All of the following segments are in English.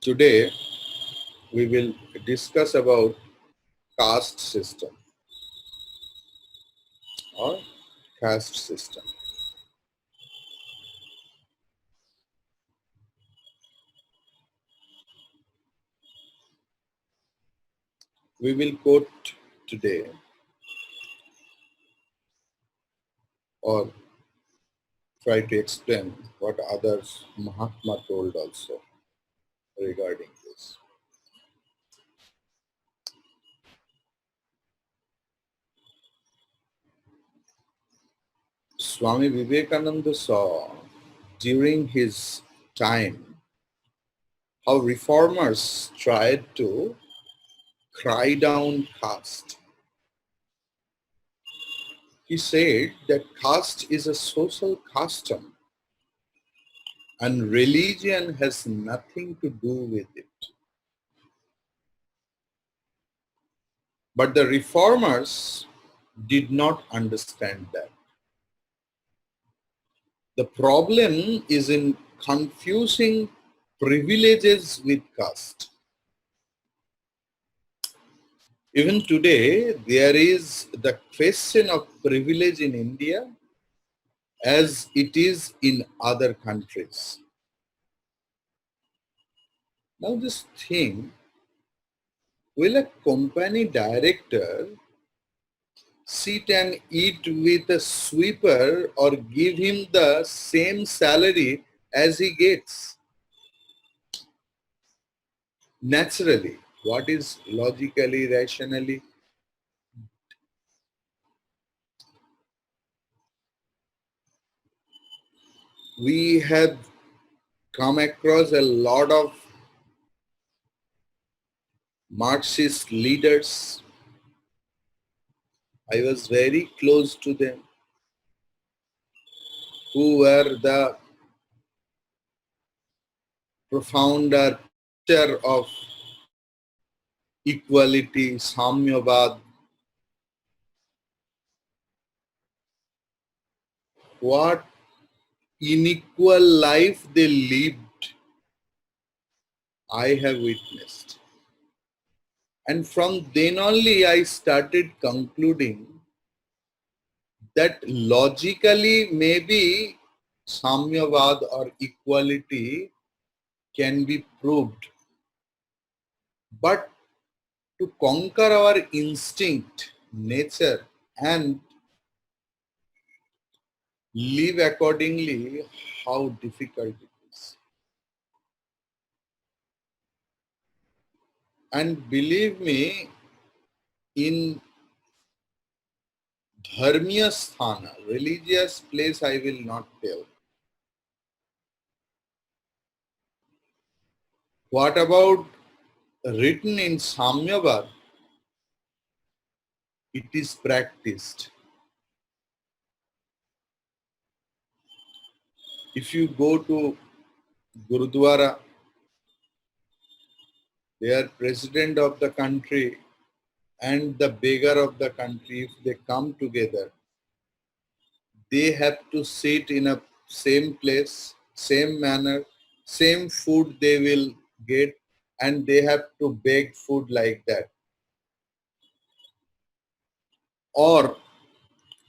Today we will discuss about caste system or caste system. We will quote today or try to explain what others Mahatma told also regarding this. Swami Vivekananda saw during his time how reformers tried to cry down caste. He said that caste is a social custom and religion has nothing to do with it. But the reformers did not understand that. The problem is in confusing privileges with caste. Even today, there is the question of privilege in India as it is in other countries. Now just think, will a company director sit and eat with a sweeper or give him the same salary as he gets? Naturally, what is logically, rationally? We have come across a lot of Marxist leaders. I was very close to them, who were the profounder preacher of equality, Samyavad. What unequal life they lived, I have witnessed. And from then only I started concluding that logically maybe Samyavad or equality can be proved. But to conquer our instinct, nature, and live accordingly, how difficult it is. And believe me, in dharmiya sthana, religious place, I will not tell. What about written in Samyavad? It is practiced. If you go to Gurudwara, their president of the country and the beggar of the country, if they come together, they have to sit in a same place, same manner, same food they will get, and they have to beg food like that. Or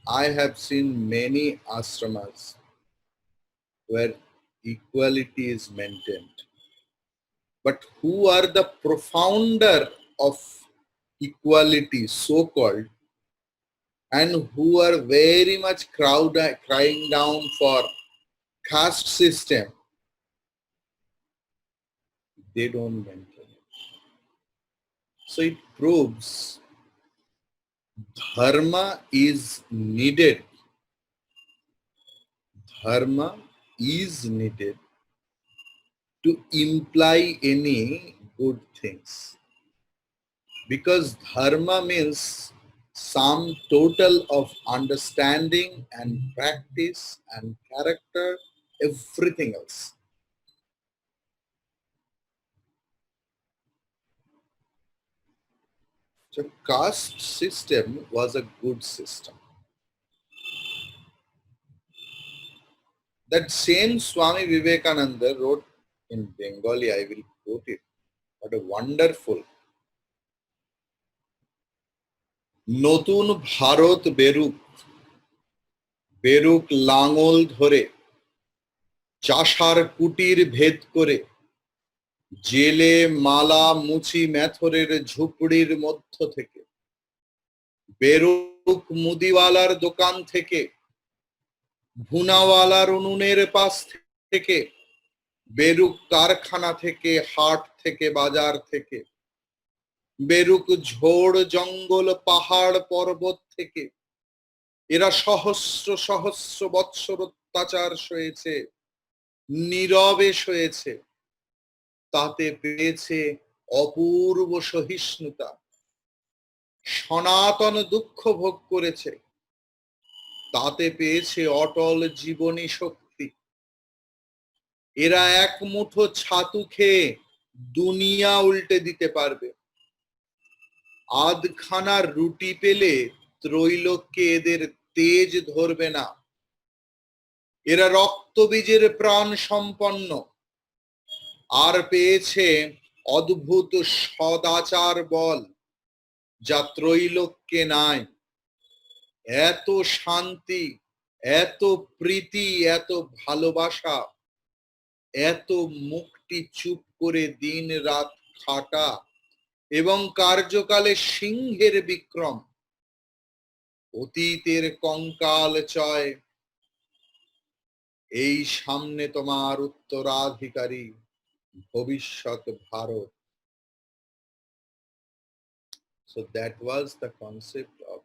I have seen many ashramas where equality is maintained. But who are the profounder of equality, so-called, and who are very much crying down for caste system? They don't maintain it. So it proves dharma is needed. Dharma is needed to imply any good things. Because dharma means sum total of understanding and practice and character, everything else. So caste system was a good system. That same Swami Vivekananda wrote in Bengali, I will wrote it. What a wonderful. নতুন ভারত বেরুক, বেরুক লাঙল ধরে, চাষার কুটির ভেদ করে, জেলে মালা মুচি মেথরের ঝুপড়ির মধ্য থেকে, বেরুক মুদিওয়ালার দোকান থেকে, ভুনাওয়ালার উনুনের পাশ থেকে, বেরুক কারখানা থেকে, হাট থেকে, বাজার থেকে, বেরুক ঝোড় জঙ্গল পাহাড় পর্বত থেকে। এরা সহস্র সহস্র বৎসর অত্যাচার সয়েছে, নীরবে সয়েছে, তাতে পেয়েছে অপূর্ব সহিষ্ণুতা, সনাতন দুঃখ ভোগ করেছে, তাতে পেয়েছে অটল জীবনী শক্তি। এরা এক মুঠো ছাতু খেয়ে দুনিয়া উল্টে দিতে পারবে। আধখানা রুটি পেলে ত্রৈলোক্যে এদের তেজ ধরবে না। এরা রক্তবীজের প্রাণ সম্পন্ন, আর পেয়েছে অদ্ভুত সদাচার বল, যা ত্রৈলোক্যে নাই। এত শান্তি, এত প্রীতি, এত ভালোবাসা, এত মুক্তি চুপ করে দিন রাত খাটা এবং কার্যকালে সিংহের বিক্রম, অতীতের কঙ্কাল চয়, এই সামনে তোমার উত্তরাধিকারী ভবিষ্যৎ Bharat. So that was the concept of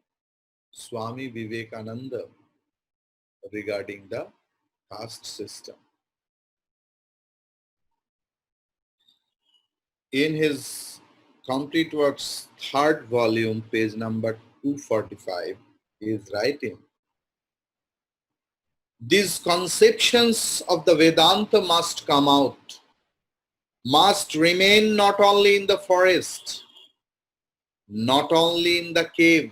Swami Vivekananda regarding the caste system. In his complete works, third volume, page number 245, he is writing, these conceptions of the Vedanta must come out, must remain not only in the forest, not only in the cave,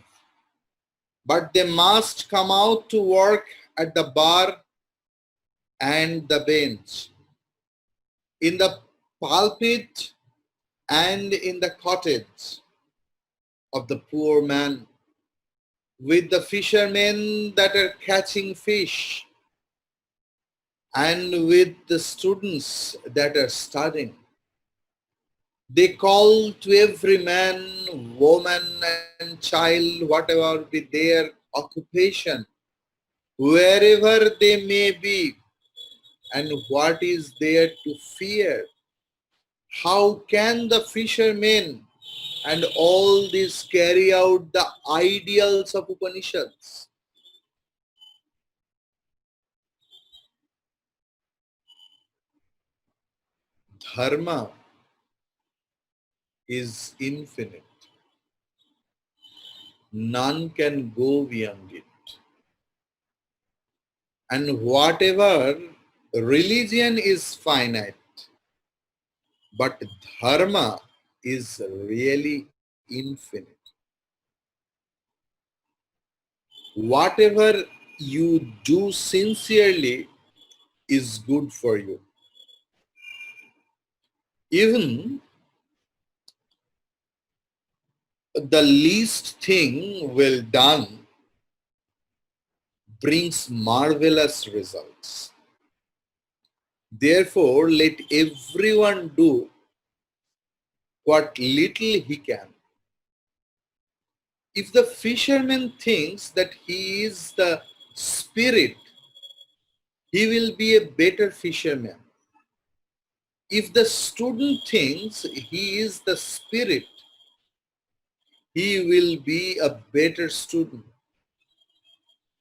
but they must come out to work at the bar and the bench, in the pulpit and in the cottage of the poor man, with the fishermen that are catching fish, and with the students that are studying. They call to every man, woman, and child, whatever be their occupation, wherever they may be, and what is there to fear. How can the fishermen and all this carry out the ideals of Upanishads? Dharma is infinite. None can go beyond it. And whatever religion is finite, but dharma is really infinite. Whatever you do sincerely is good for you. Even the least thing well done brings marvelous results. Therefore, let everyone do what little he can. If the fisherman thinks that he is the spirit, he will be a better fisherman. If the student thinks he is the spirit, he will be a better student.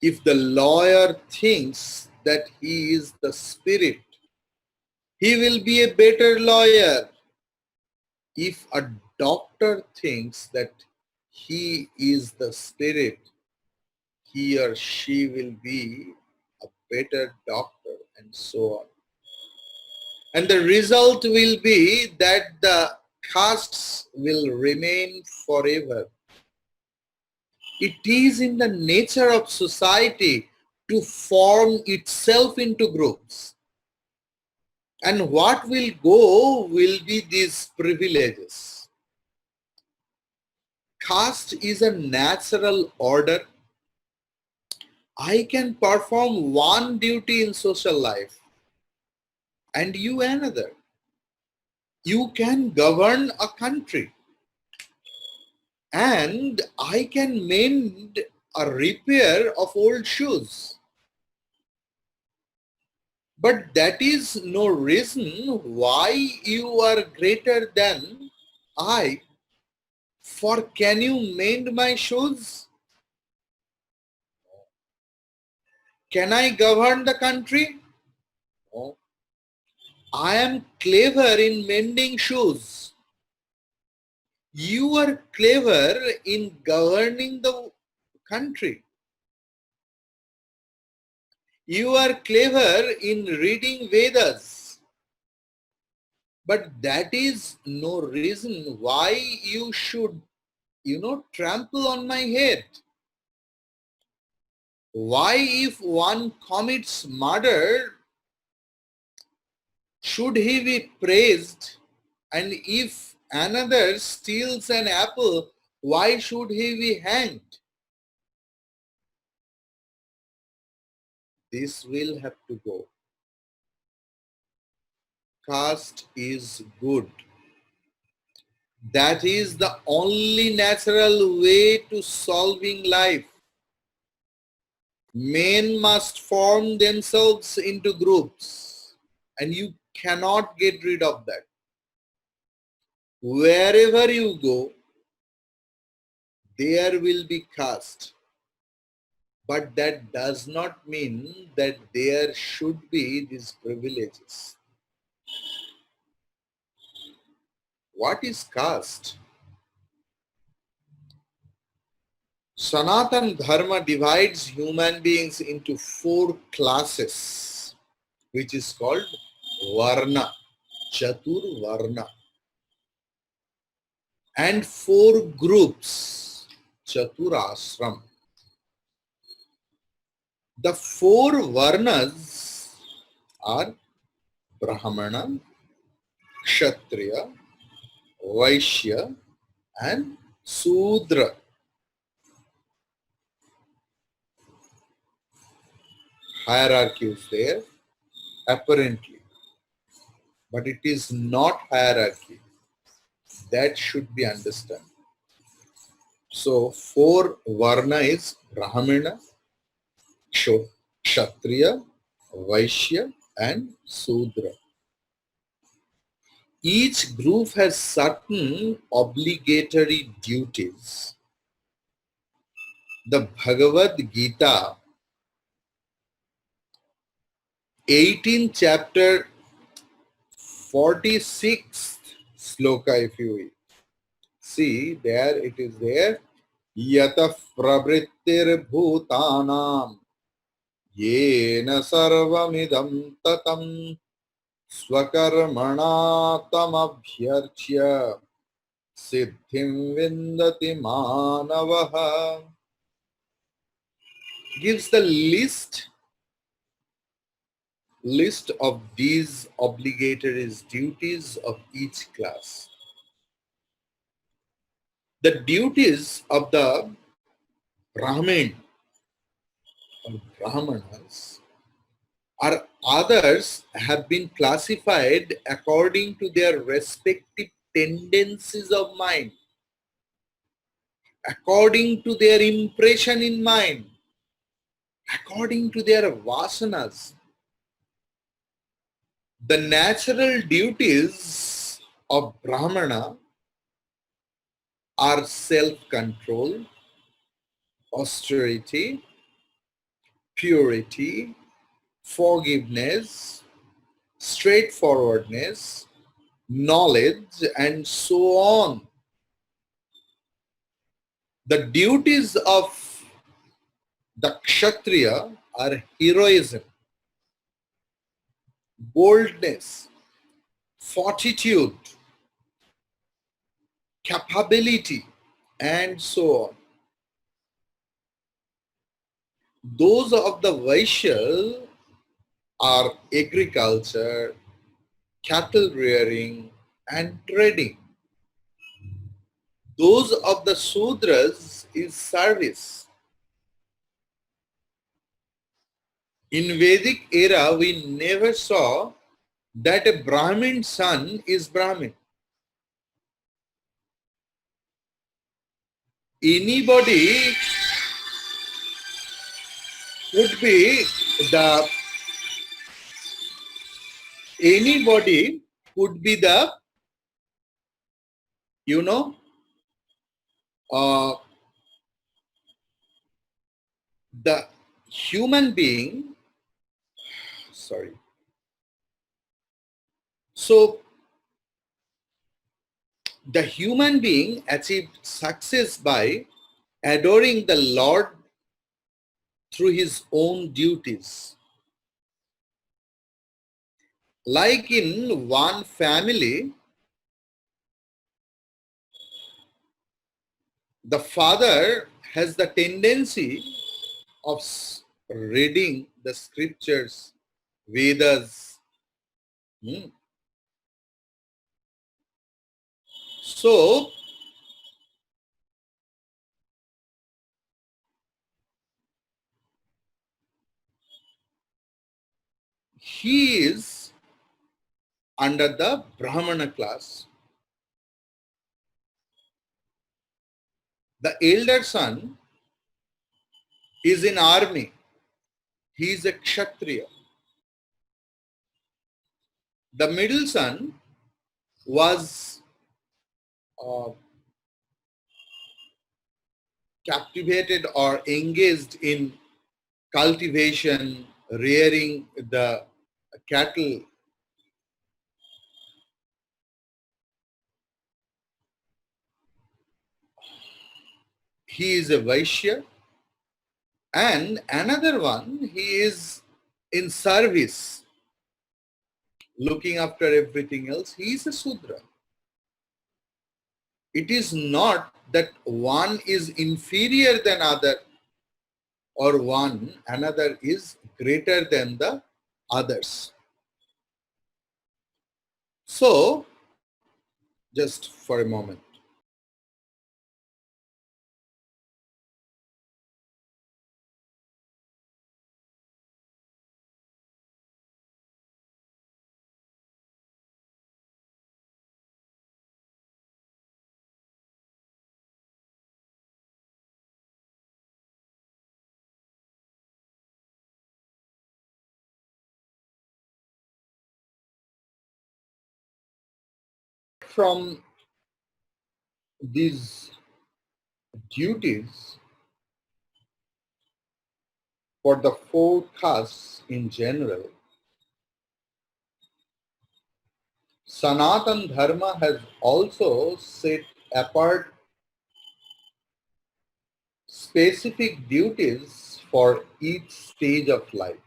If the lawyer thinks that he is the spirit, he will be a better lawyer. If a doctor thinks that he is the spirit, he or she will be a better doctor, and so on. And the result will be that the castes will remain forever. It is in the nature of society to form itself into groups. And what will go will be these privileges. Caste is a natural order. I can perform one duty in social life and you another. You can govern a country and I can mend a repair of old shoes. But that is no reason why you are greater than I. For can you mend my shoes? Can I govern the country? No. I am clever in mending shoes. You are clever in governing the country. You are clever in reading Vedas. But that is no reason why you should, trample on my head. Why, if one commits murder, should he be praised? And if another steals an apple, why should he be hanged? This will have to go. Caste is good. That is the only natural way to solving life. Men must form themselves into groups, and you cannot get rid of that. Wherever you go, there will be caste. But that does not mean that there should be these privileges. What is caste? Sanatan Dharma divides human beings into 4 classes, which is called Varna, Chatur Varna, and 4 groups, Chatur Ashram. The 4 Varnas are Brahmana, Kshatriya, Vaishya, and Sudra. Hierarchy is there, apparently, but it is not hierarchy. That should be understood. So 4 Varna is Brahmana, Kshatriya, Vaishya, and Sudra. Each group has certain obligatory duties. The Bhagavad Gita, 18th chapter, 46th sloka, if you will. See, there it is there. Yata pravrittir bhutanam yena sarvamidam tatam swakarmana tamabhyarchya siddhim vindati manavaha. Gives the list of these obligatory duties of each class. The duties of the Brahmin or Brahmanas or others have been classified according to their respective tendencies of mind, according to their impression in mind, according to their vasanas. The natural duties of Brahmana are self-control, austerity, purity, forgiveness, straightforwardness, knowledge, and so on. The duties of the Kshatriya are heroism, boldness, fortitude, capability, and so on. Those of the Vaishya are agriculture, cattle rearing, and trading. Those of the Sudras is service. In Vedic era, we never saw that a Brahmin son is Brahmin. Anybody could be the anybody could be the you know uh, the human being. Sorry. So the human being achieved success by adoring the Lord through his own duties. Like in one family, the father has the tendency of reading the scriptures, Vedas. So he is under the Brahmana class. The elder son is in army. He is a Kshatriya. The middle son was uh, captivated or engaged in cultivation, rearing the cattle. He is a Vaishya. And another one, he is in service, looking after everything else. He is a Sudra. It is not that one is inferior than other or another is greater than the others. So, just for a moment. From these duties for the four castes in general, Sanatan Dharma has also set apart specific duties for each stage of life.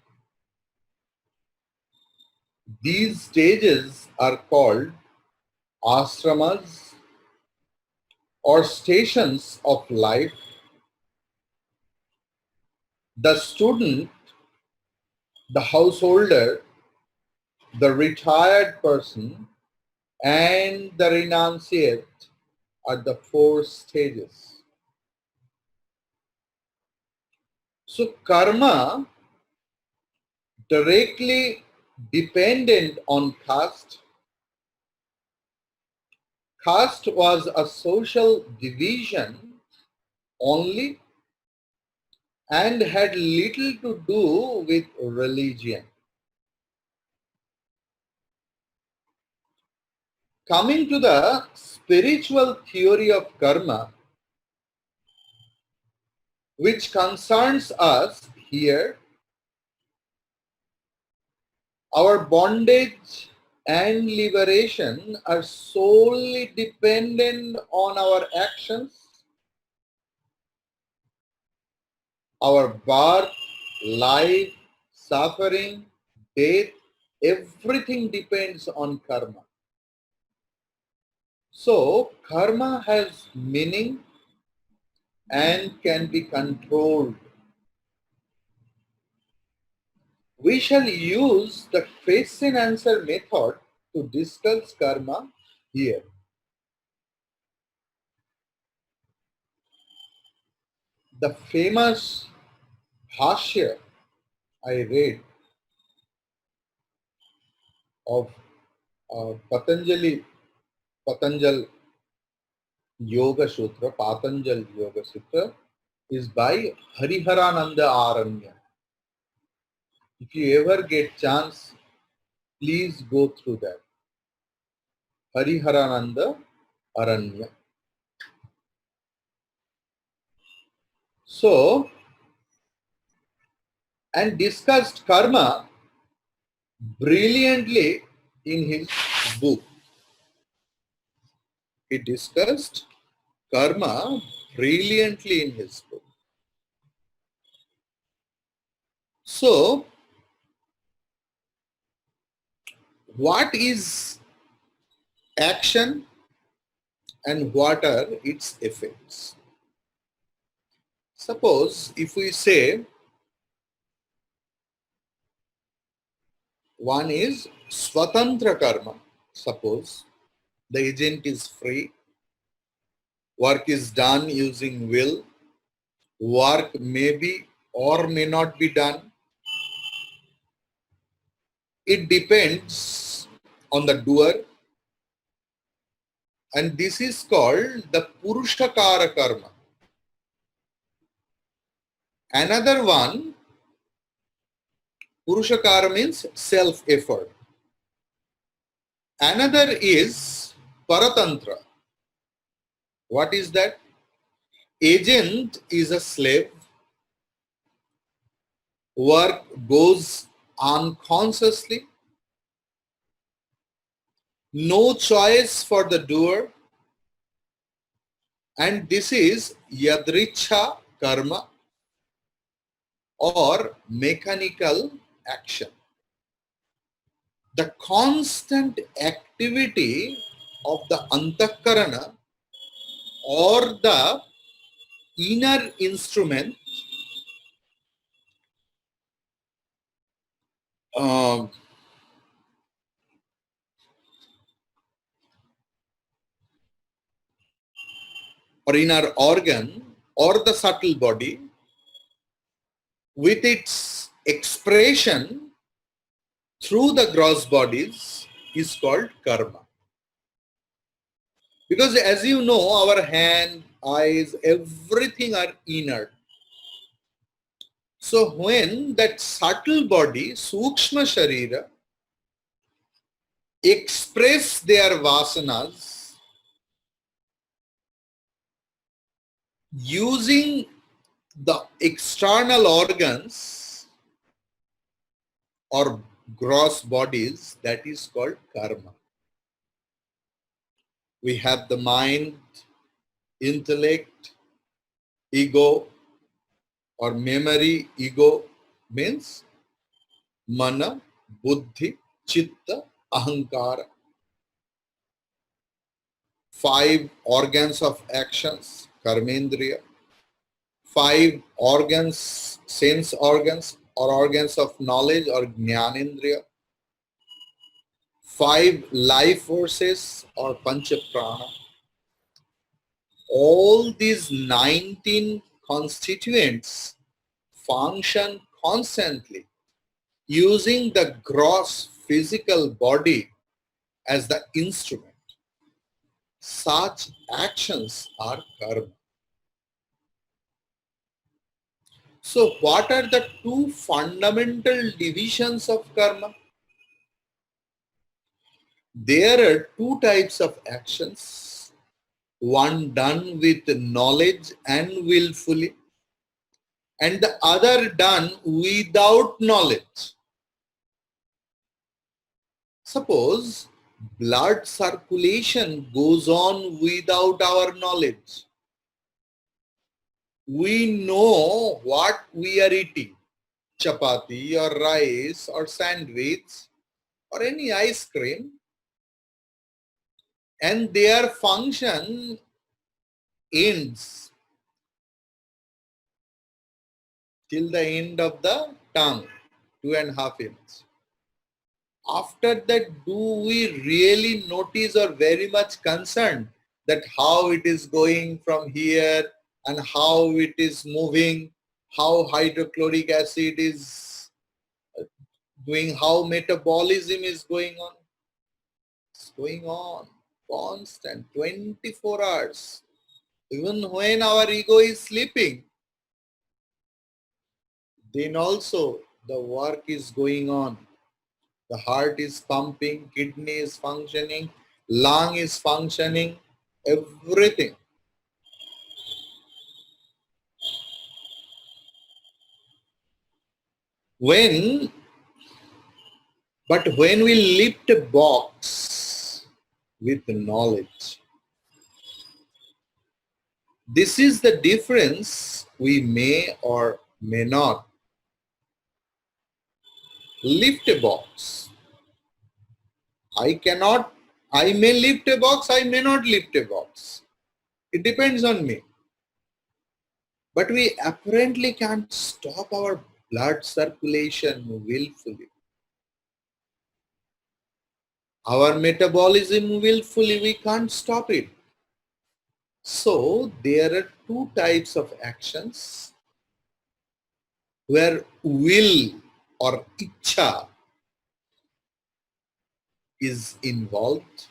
These stages are called ashramas or stations of life. The student, the householder, the retired person, and the renunciate are the four stages. So karma directly dependent on caste. Caste was a social division only and had little to do with religion. Coming to the spiritual theory of karma, which concerns us here, our bondage and liberation are solely dependent on our actions. Our birth, life, suffering, death, everything depends on karma. So, karma has meaning and can be controlled. We shall use the question answer method to discuss karma here. The famous Bhashya I read of Patanjal Yoga Sutra, Patanjal Yoga Sutra is by Hariharananda Aranya. If you ever get chance, please go through that. Hariharananda Aranya. So, and discussed karma brilliantly in his book. He discussed karma brilliantly in his book. So, what is action and what are its effects? Suppose if we say one is Swatantra karma, suppose the agent is free, work is done using will, work may be or may not be done. It depends on the doer, and this is called the Purushakara karma. Another one, Purushakara means self-effort. Another is Paratantra. What is that? Agent is a slave. Work goes unconsciously. No choice for the doer. And this is Yadricha karma or mechanical action. The constant activity of the antakarana or the inner instrument or inner organ or the subtle body with its expression through the gross bodies is called karma. Because as you know, our hand, eyes, everything are inner. So when that subtle body, Sukshma Sharira, express their vasanas using the external organs or gross bodies, that is called karma. We have the mind, intellect, ego, or memory. Ego means mana, buddhi, chitta, ahankara. 5 organs of actions, karmendriya. 5 organs, sense organs or organs of knowledge or jnanendriya. 5 life forces or pancha prana. All these 19 constituents function constantly using the gross physical body as the instrument. Such actions are karma. So what are the 2 fundamental divisions of karma? There are 2 types of actions, one done with knowledge and willfully, and the other done without knowledge. Suppose blood circulation goes on without our knowledge. We know what we are eating, chapati or rice or sandwich or any ice cream, and their function ends till the end of the tongue, 2.5 inches. after that, do we really notice or very much concerned that how it is going from here and how it is moving, how hydrochloric acid is doing, how metabolism is going on? It's going on constant 24 hours. Even when our ego is sleeping, then also the work is going on. The heart is pumping, kidney is functioning, lung is functioning, everything. When, but when we lift a box with knowledge, this is the difference. We may or may not lift a box. I may lift a box, I may not lift a box. It depends on me. But we apparently can't stop our blood circulation willfully. Our metabolism willfully, we can't stop it. So there are two types of actions where will or ichcha is involved,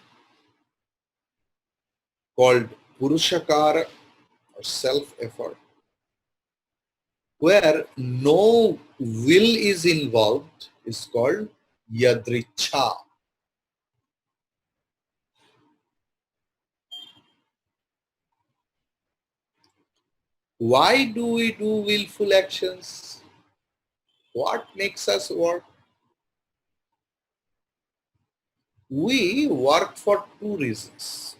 called purushakara or self-effort. Where no will is involved is called yadrichha. Why do we do willful actions? What makes us work? We work for two reasons.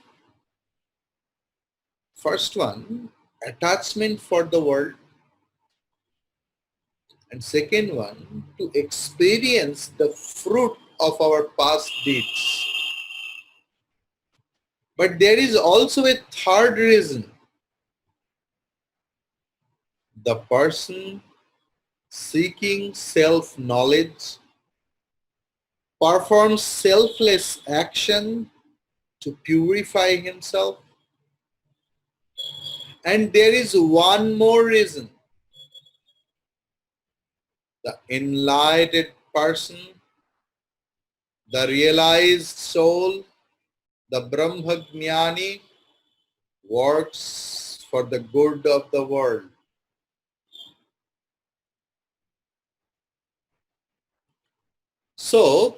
First one, attachment for the world. And second one, to experience the fruit of our past deeds. But there is also a third reason. The person seeking self-knowledge performs selfless action to purify himself. And there is one more reason. The enlightened person, the realized soul, the Brahmajnani, works for the good of the world. So,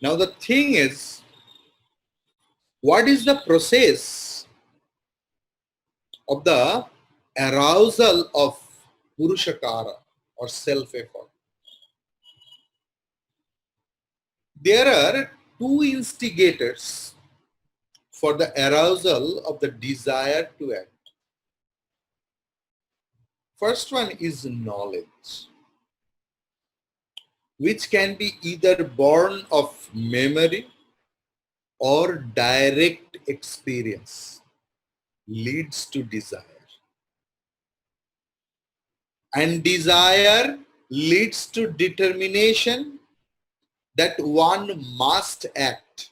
now the thing is, what is the process of the arousal of purushakara or self-effort? There are two instigators for the arousal of the desire to act. First one is knowledge, which can be either born of memory or direct experience, leads to desire. And desire leads to determination that one must act.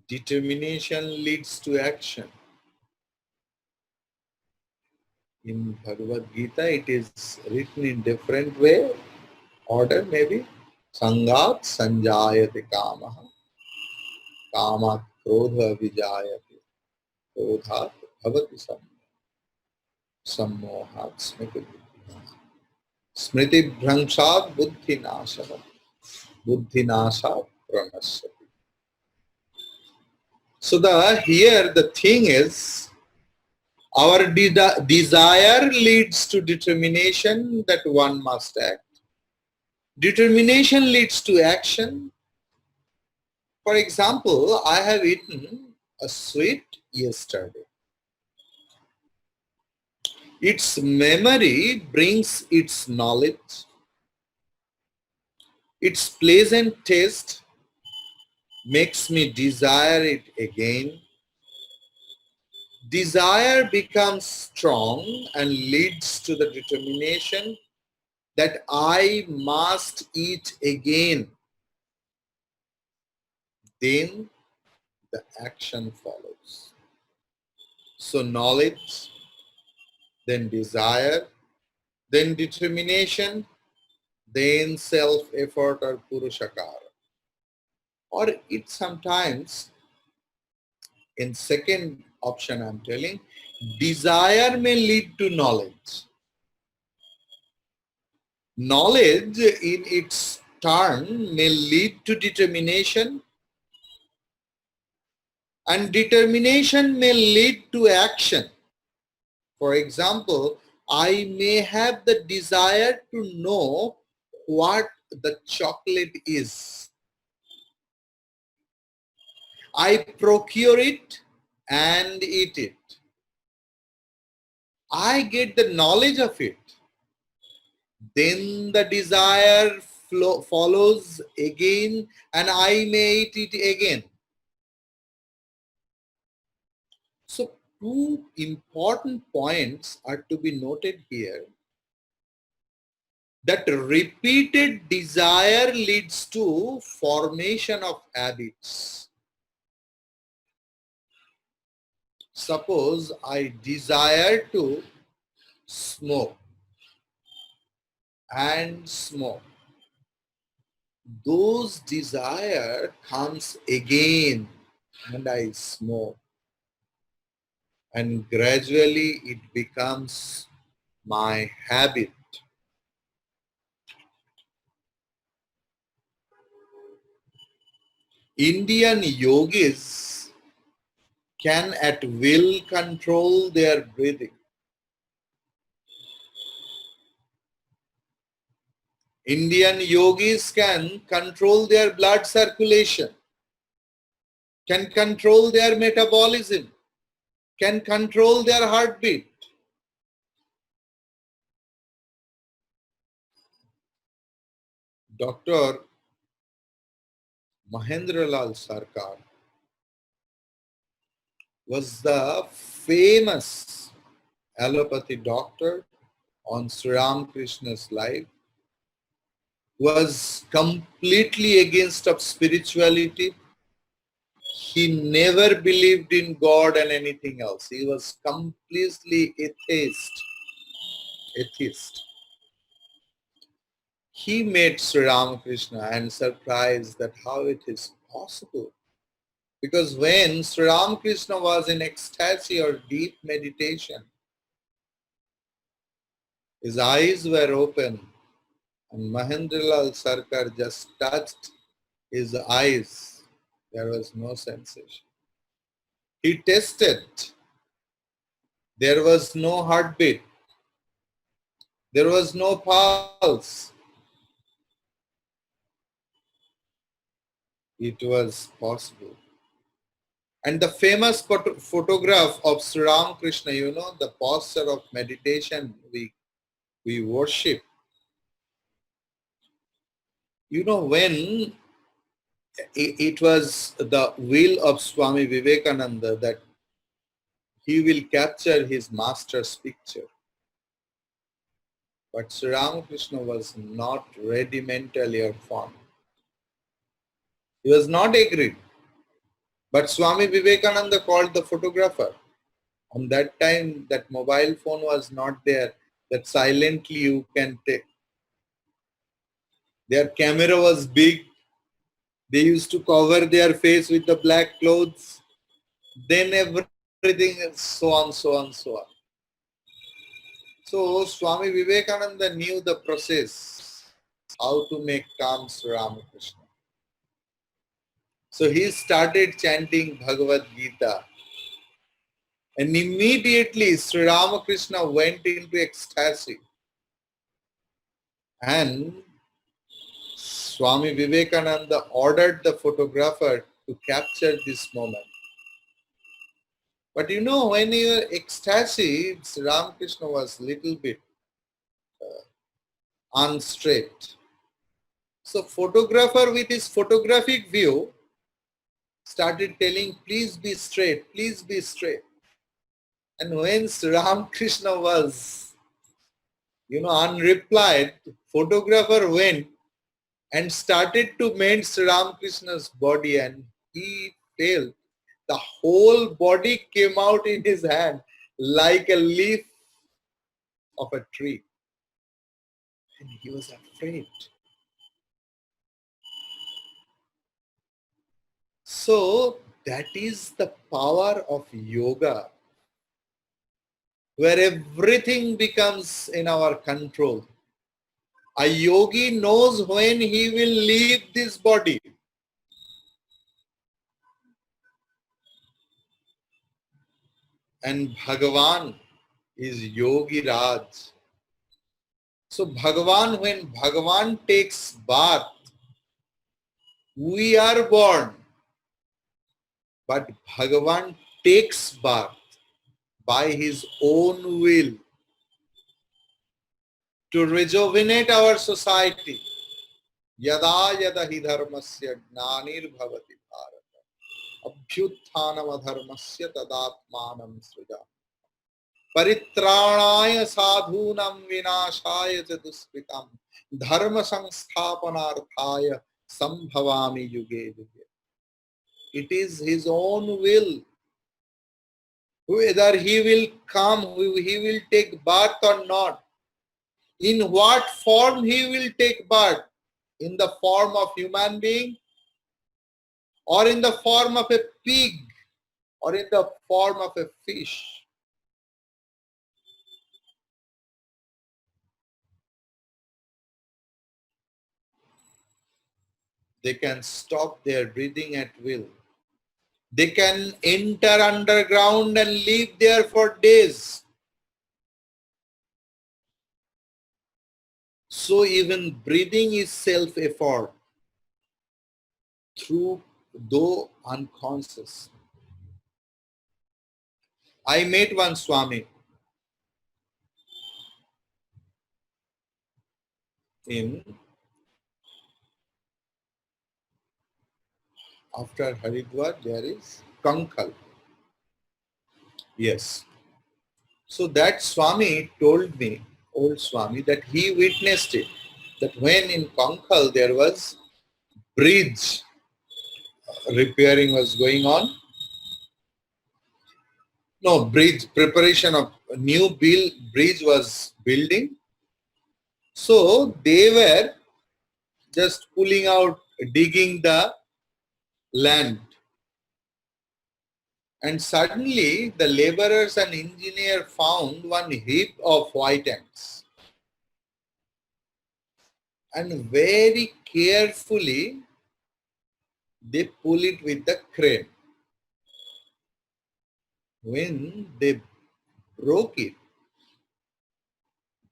Determination leads to action. In Bhagavad Gita, it is written in different way, order maybe. Sangat sanjayate kamaha, kamat krodha vijayate, krodhat bhavati sammohat smriti smriti bhrangshat buddhi nasha, buddhi nasha pranasyati. So here the thing is, our desire leads to determination that one must act. Determination leads to action. For example, I have eaten a sweet yesterday. Its memory brings its knowledge. Its pleasant taste makes me desire it again. desire becomes strong and leads to the determination that I must eat again. Then the action follows. So knowledge, then desire, then determination, then self-effort or purushakara. Or it sometimes, in second option I'm telling, desire may lead to knowledge. Knowledge in its turn may lead to determination, and determination may lead to action. For example, I may have the desire to know what the chocolate is. I procure it and eat it. I get the knowledge of it. Then the desire follows again and I may eat it again. So two important points are to be noted here. That repeated desire leads to formation of habits. Suppose I desire to smoke and smoke. Those desire comes again and I smoke. And gradually it becomes my habit. Indian yogis can at will control their breathing. Indian yogis can control their blood circulation, can control their metabolism, can control their heartbeat. Dr. Mahendralal Sarkar was the famous allopathy doctor on Sri Ramakrishna's life, was completely against of spirituality. He never believed in God and anything else. He was completely atheist. He met Sri Ramakrishna and surprised that how it is possible. Because when Sri Ramakrishna was in ecstasy or deep meditation, his eyes were open and Mahendralal Sarkar just touched his eyes. There was no sensation. He tested. There was no heartbeat. There was no pulse. It was possible. And the famous photograph of Sri Ramakrishna, you know, the posture of meditation we worship. You know, when it was the will of Swami Vivekananda that he will capture his master's picture. But Sri Ramakrishna was not ready mentally or formed. He was not agreed. But Swami Vivekananda called the photographer. On that time, that mobile phone was not there, that silently you can take. Their camera was big. They used to cover their face with the black clothes. Then everything is so on, so on, so on. So Swami Vivekananda knew the process, how to make calm Sri Ramakrishna. So he started chanting Bhagavad Gita. And immediately Sri Ramakrishna went into ecstasy. And Swami Vivekananda ordered the photographer to capture this moment. But you know, when you are ecstasy, Sri Ramakrishna was little bit unstraight. So photographer with his photographic view started telling, please be straight, please be straight. And when Sri Ramakrishna was, unreplied, photographer went and started to mend Sri Ramakrishna's body, and he felt the whole body came out in his hand like a leaf of a tree. And he was afraid. So that is the power of yoga, where everything becomes in our control. A yogi knows when he will leave this body. And Bhagavan is Yogi Raj. So Bhagavan, when Bhagavan takes birth, we are born. But Bhagavan takes birth by his own will to rejuvenate our society. Yada yada hi dharmasya gnanir bhavati bharata abhyutthanam adharmasya tadatmanam srija परित्राणाय साधूनां विनाशाय च दुष्कृतम् धर्म संस्थापनार्थाय संभवामि युगे युगे. It is his own will whether he will come, he will take birth or not. In what form he will take birth? In the form of human being, or in the form of a pig, or in the form of a fish. They can stop their breathing at will. They can enter underground and live there for days. So even breathing is self-effort, though unconscious. I met one Swami after Haridwar, there is Kankhal. Yes. So that Swami told me, old Swami, that he witnessed it. That when in Kankhal there was bridge repairing was going on. No, bridge preparation of a new bridge was building. So they were just pulling out, digging the land. And suddenly the laborers and engineer found one heap of white ants. And very carefully they pull it with the crane. When they broke it,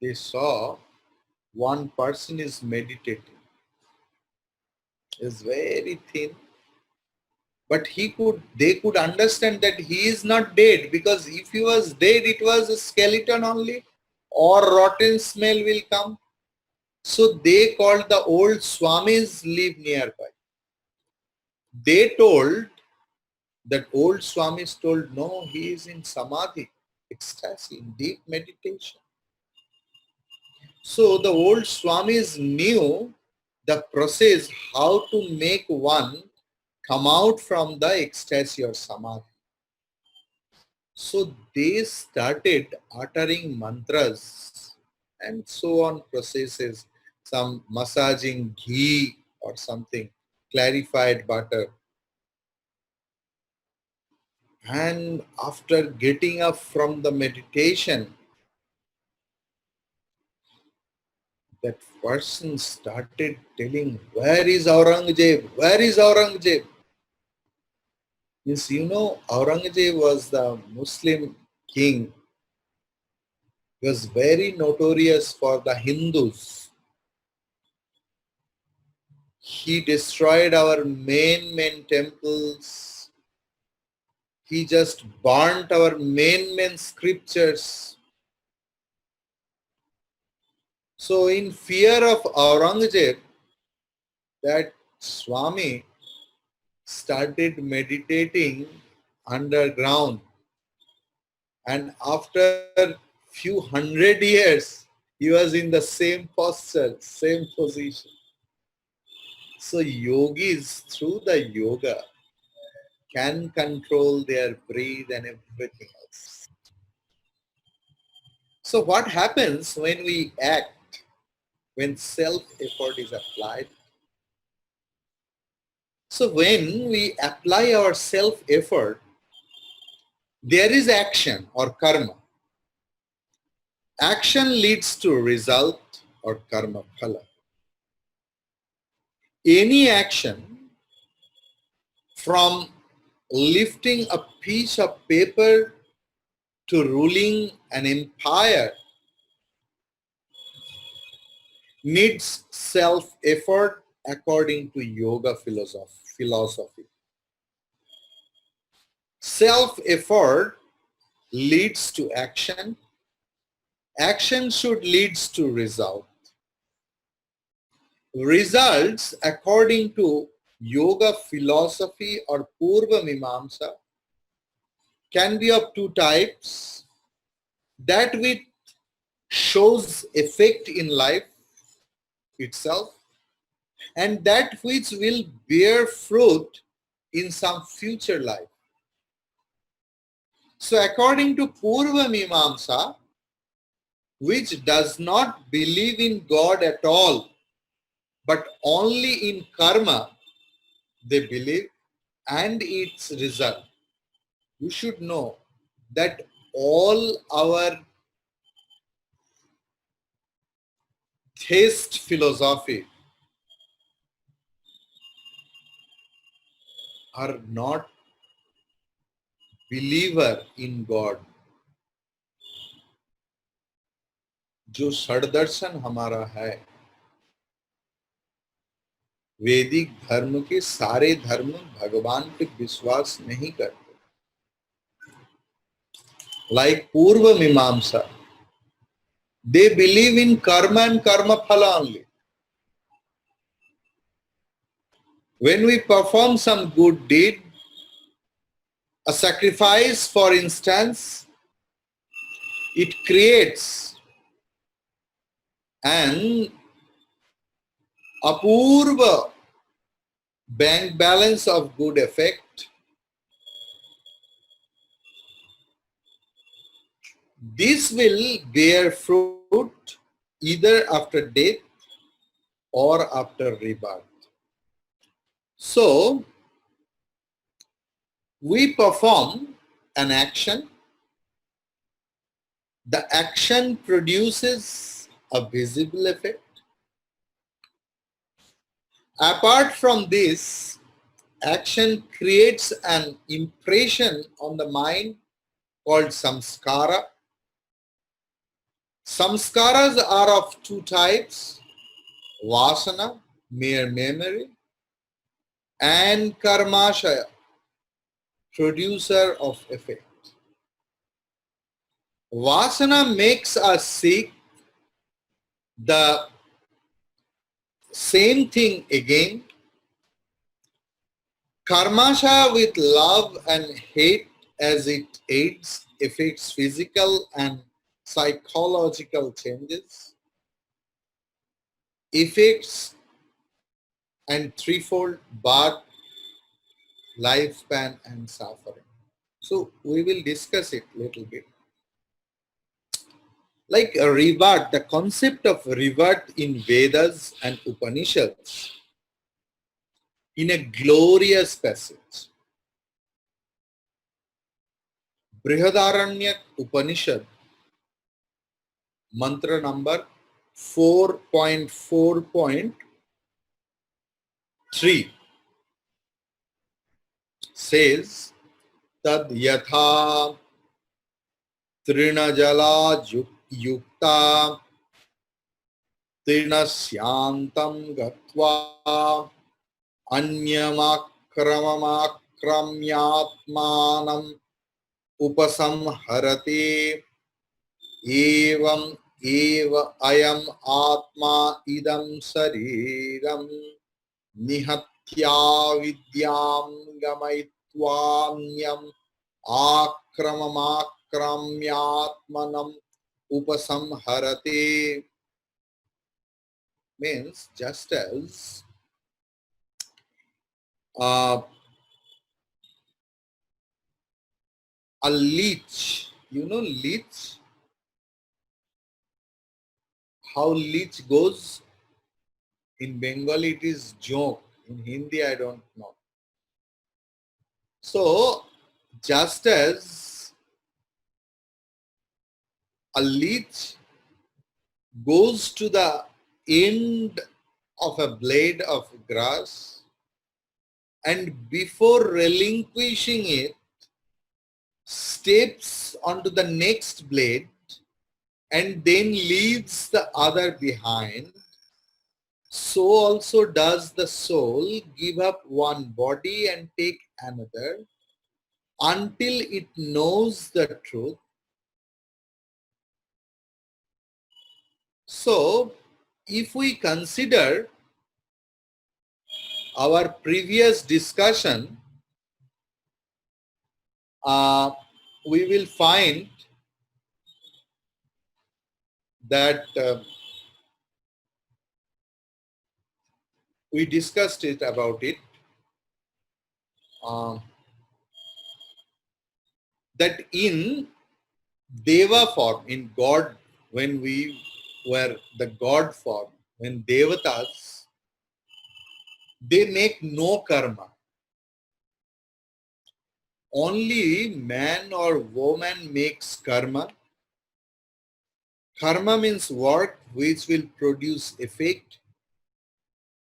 they saw one person is meditating. Is very thin, but they could understand that he is not dead, because if he was dead, it was a skeleton only, or rotten smell will come. So they called the old Swamis live nearby. They told, that old Swamis told, no, he is in samadhi, ecstasy, in deep meditation. So the old Swamis knew the process how to make one come out from the ecstasy or samadhi. So they started uttering mantras and so on processes, some massaging ghee or something, clarified butter. And after getting up from the meditation, that person started telling, where is Aurangzeb? Where is Aurangzeb? Yes, Aurangzeb was the Muslim king. He was very notorious for the Hindus. He destroyed our main temples. He just burnt our main scriptures. So in fear of Aurangzeb, that Swami started meditating underground. And after few hundred years, he was in the same posture, same position. So yogis, through the yoga, can control their breath and everything else. So what happens when we act, when self-effort is applied? So when we apply our self-effort, there is action or karma. Action leads to result or karma phala. Any action, from lifting a piece of paper to ruling an empire, needs self-effort according to yoga philosophy. Self-effort leads to action. Action should lead to result. Results, according to yoga philosophy or Purva Mimamsa, can be of two types. That which shows effect in life itself, and that which will bear fruit in some future life. So according to Purva Mimamsa, which does not believe in God at all, but only in karma, they believe, and its result. You should know that all our theist philosophy are not believer in God. जो षडदर्शन हमारा है, वैदिक धर्म के सारे धर्म भगवान पे विश्वास नहीं करते. Like Purva Mimamsa, they believe in karma and karma phala only. When we perform some good deed, a sacrifice for instance, it creates an apurva bank balance of good effect. This will bear fruit either after death or after rebirth. So, we perform an action. The action produces a visible effect. Apart from this, action creates an impression on the mind called samskara. Samskaras are of two types: vasana, mere memory, and karmashaya, producer of effect. Vasana makes us seek the same thing again. Karmashaya, with love and hate as it aids, affects physical and psychological changes, effects and threefold birth, lifespan and suffering. So we will discuss it a little bit. Like a rebirth, the concept of rebirth in Vedas and Upanishads in a glorious passage. Brihadaranya Upanishad, mantra number 4.4.3 says, Tad yatha trinajala yukta trinasyantam gatva anyamakramamakramyatmanam upasamharate evam eva ayam atma idam sariram nihatya vidyam gamayitvanyam akramamakramyatmanam Kramyatmanam upasamharate, means just as uh, a leech, you know leech, how leech goes? In Bengali it is jok, in Hindi I don't know. So just as a leech goes to the end of a blade of grass, and before relinquishing it, steps onto the next blade and then leaves the other behind, so also does the soul give up one body and take another until it knows the truth. So, if we consider our previous discussion, we will find that we discussed it about it, uh, that in Deva form, in God, when we were the God form, when Devatas, they make no karma. Only man or woman makes karma. Karma means work which will produce effect.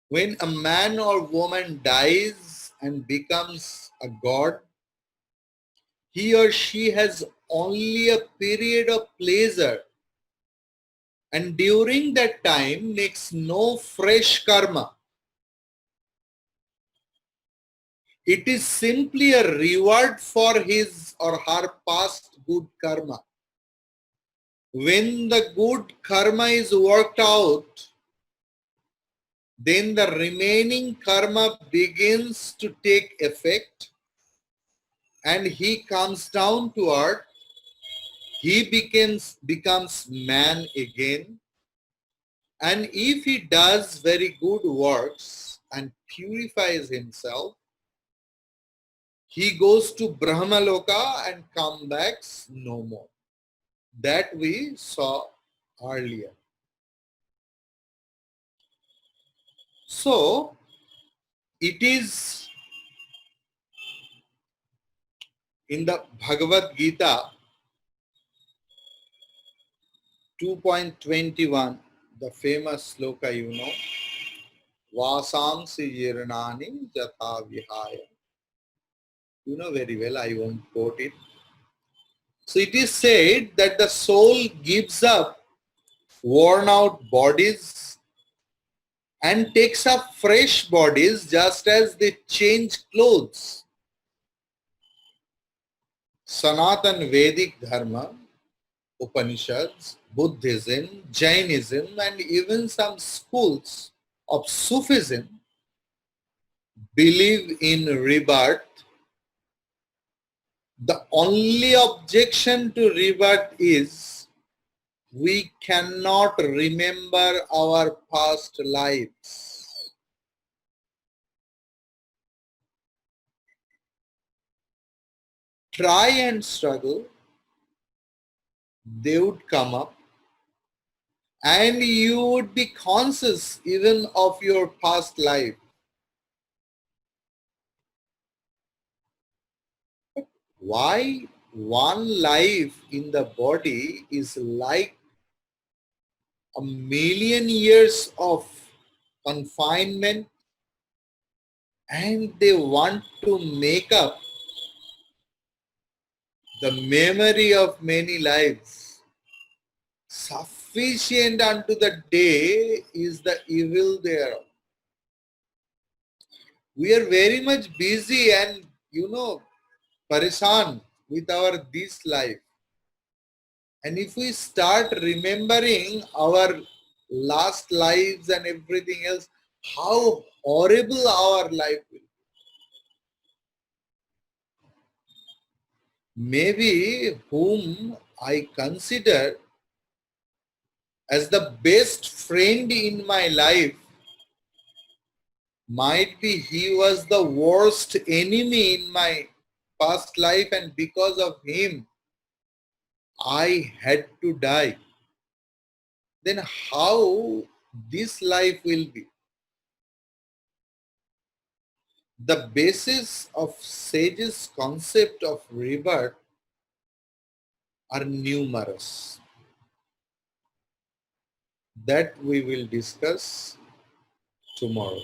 When a man or woman dies and becomes a god, he or she has only a period of pleasure, and during that time makes no fresh karma. It is simply a reward for his or her past good karma. When the good karma is worked out, then the remaining karma begins to take effect and he comes down to earth. He becomes man again. And if he does very good works and purifies himself, he goes to Brahmaloka and comes back no more. That we saw earlier. So, it is in the Bhagavad Gita 2.21, the famous sloka, you know, Vasamsi Jirnani Jatha Vihaya. You know very well, I won't quote it. So it is said that the soul gives up worn out bodies and takes up fresh bodies just as they change clothes. Sanatan Vedic Dharma, Upanishads, Buddhism, Jainism, and even some schools of Sufism believe in rebirth. The only objection to rebirth is we cannot remember our past lives. Try and struggle, they would come up, and you would be conscious even of your past life. Why one life in the body is like a million years of confinement, and they want to make up the memory of many lives. Sufficient unto the day is the evil thereof. We are very much busy and, parishan with our this life. And if we start remembering our last lives and everything else, how horrible our life will be. maybe whom I consider as the best friend in my life, might be he was the worst enemy in my past life, and because of him I had to die. Then how this life will be? The basis of sages' concept of rebirth are numerous. That we will discuss tomorrow.